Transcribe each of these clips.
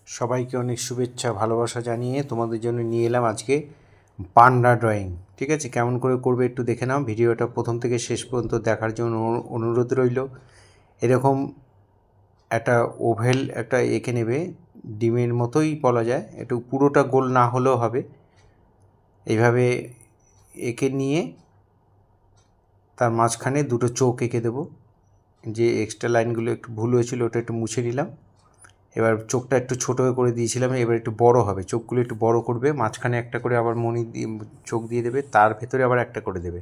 সবাইকে অনেক শুভেচ্ছা ভালোবাসা জানিয়ে তোমাদের জন্য নিয়ে এলাম আজকে পান্ডা ড্রয়িং। ঠিক আছে, কেমন করে করবে একটু দেখে নাও। ভিডিওটা প্রথম থেকে শেষ পর্যন্ত দেখার জন্য অনুরোধ রইল। এরকম একটা ওভেল একটা এঁকে নেবে, ডিমের মতোই বলা যায়, একটু পুরোটা গোল না হলেও হবে। এইভাবে এঁকে নিয়ে তার মাঝখানে দুটো চোখ এঁকে দেবো। যে এক্সট্রা লাইনগুলো একটু ভুল হয়েছিল ওটা একটু মুছে নিলাম। এবার চোখটা একটু ছোটো করে দিয়েছিলাম, এবার একটু বড় হবে, চোখগুলো একটু বড় করবে, মাঝখানে একটা করে আবার মণি দিয়ে চোখ দিয়ে দেবে, তার ভেতরে আবার একটা করে দেবে।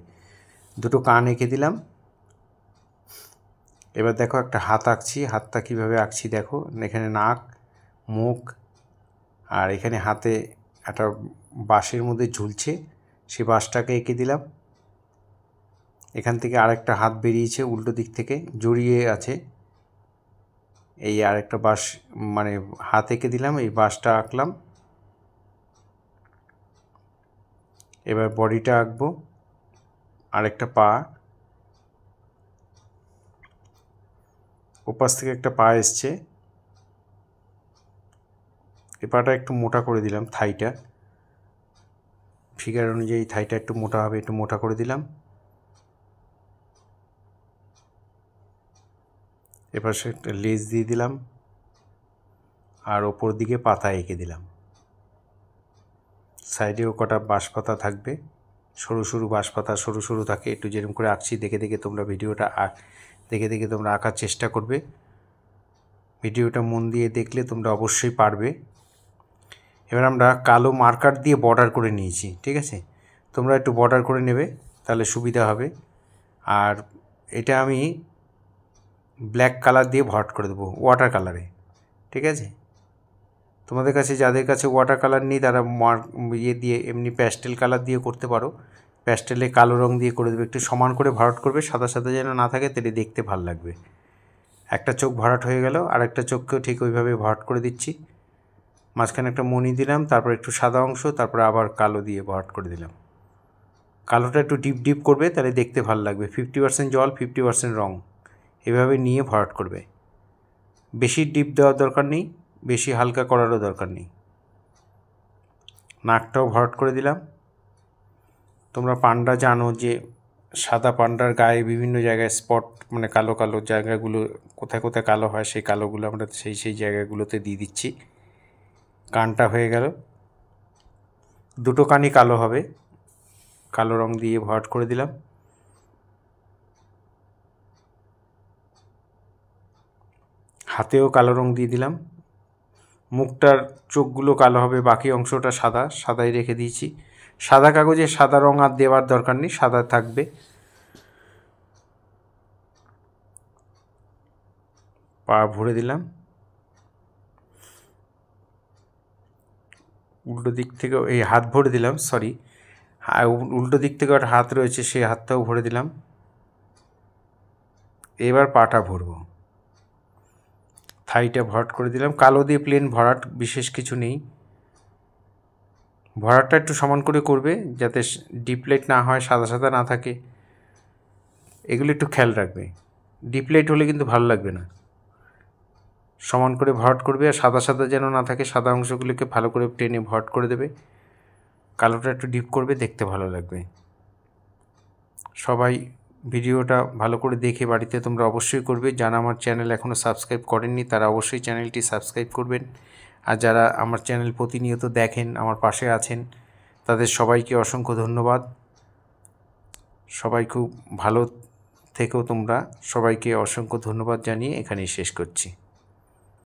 দুটো কান এঁকে দিলাম। এবার দেখো একটা হাত আঁকছি, হাতটা কীভাবে আঁকছি দেখো। এখানে নাক, মুখ, আর এখানে হাতে একটা বাঁশের মধ্যে ঝুলছে, সেই বাঁশটাকে এঁকে দিলাম। এখান থেকে আরেকটা হাত বেরিয়েছে উল্টো দিক থেকে, জড়িয়ে আছে। এই আরেকটা বাঁশ মানে হাত এঁকে দিলাম, এই বাঁশটা আঁকলাম। এবার বডিটা আঁকবো, আরেকটা পা, ওপাশ থেকে একটা পা এসছে, এ পাটা একটু মোটা করে দিলাম, থাইটা ফিগার অনুযায়ী থাইটা একটু মোটা হবে, একটু মোটা করে দিলাম। এপাশে একটা লেজ দিয়ে দিলাম, আর ওপর দিকে পাতা এঁকে দিলাম। সাইডেও কটা বাঁশপাতা থাকবে, সরু সরু বাঁশপাতা সরু সরু থাকে। একটু যেরকম করে আঁকছি দেখে দেখে তোমরা ভিডিওটা দেখে দেখে তোমরা আঁকার চেষ্টা করবে। ভিডিওটা মন দিয়ে দেখলে তোমরা অবশ্যই পারবে। এবার আমরা কালো মার্কার দিয়ে বর্ডার করে নিয়েছি, ঠিক আছে। তোমরা একটু বর্ডার করে নেবে, তাহলে সুবিধা হবে। আর এটা আমি ব্ল্যাক কালার দিয়ে ভরাট করে দেবো, ওয়াটার কালারে, ঠিক আছে। তোমাদের কাছে যাদের কাছে ওয়াটার কালার নেই তারা দিয়ে এমনি প্যাস্টেল কালার দিয়ে করতে পারো। প্যাস্টেলে কালো রং দিয়ে করে দেবে, একটু সমান করে ভরাট করবে, সাদা সাদা যেন না থাকে, তাহলে দেখতে ভালো লাগবে। একটা চোখ ভরাট হয়ে গেল, আর একটা চোখকেও ঠিক ওইভাবে ভরাট করে দিচ্ছি। মাঝখানে একটা মণি দিলাম, তারপর একটু সাদা অংশ, তারপর আবার কালো দিয়ে ভরাট করে দিলাম। কালোটা একটু ডিপ ডিপ করবে, তাহলে দেখতে ভালো লাগবে। 50% জল 50% রং, এভাবে নিয়ে ভরাট করবে। বেশি ডিপ দেওয়ার দরকার নেই, বেশি হালকা করারও দরকার নেই। নাকটাও ভরাট করে দিলাম। তোমরা পান্ডা জানো যে সাদা পান্ডার গায়ে বিভিন্ন জায়গায় স্পট, মানে কালো কালো জায়গাগুলো কোথায় কোথায় কালো হয়, সেই কালোগুলো আমরা সেই জায়গাগুলোতে দিয়ে দিচ্ছি। কানটা হয়ে গেল, দুটো কানই কালো হবে, কালো রং দিয়ে ভরাট করে দিলাম। হাতেও কালো রং দিয়ে দিলাম। মুখটার চোখগুলো কালো হবে, বাকি অংশটা সাদা, সাদাই রেখে দিয়েছি। সাদা কাগজে সাদা রং আর দেওয়ার দরকার নেই, সাদা থাকবে। পা ভরে দিলাম, উল্টো দিক থেকে এই হাত ভরে দিলাম, সরি, উল্টো দিক থেকে একটা হাত রয়েছে, সেই হাতটাও ভরে দিলাম। এবার পাটা ভরবো, থাইটা ভরাট করে দিলাম। কালো দিয়ে প্লেন ভরাট, বিশেষ কিছু নেই। ভরাটটা একটু সমান করে করবে, যাতে ডিপ লাইট না হয়, সাদা সাদা না থাকে, এগুলো একটু খেয়াল রাখবে। ডিপ লাইট হলে কিন্তু ভালো লাগবে না। সমান করে ভরাট করবে, আর সাদা সাদা যেন না থাকে, সাদা অংশগুলোকে ভালো করে টেনে ভরাট করে দেবে। কালোটা একটু ডিপ করবে, দেখতে ভালো লাগবে। সবাই ভিডিওটা ভালো করে দেখে বাড়িতে তোমরা অবশ্যই করবে। যারা আমার চ্যানেল এখনও সাবস্ক্রাইব করেননি তারা অবশ্যই চ্যানেলটি সাবস্ক্রাইব করবেন। আর যারা আমার চ্যানেল প্রতিনিয়ত দেখেন, আমার পাশে আছেন, তাদের সবাইকে অসংখ্য ধন্যবাদ। সবাই খুব ভালো থেকো তোমরা, সবাইকে অসংখ্য ধন্যবাদ জানিয়ে এখানেই শেষ করছি।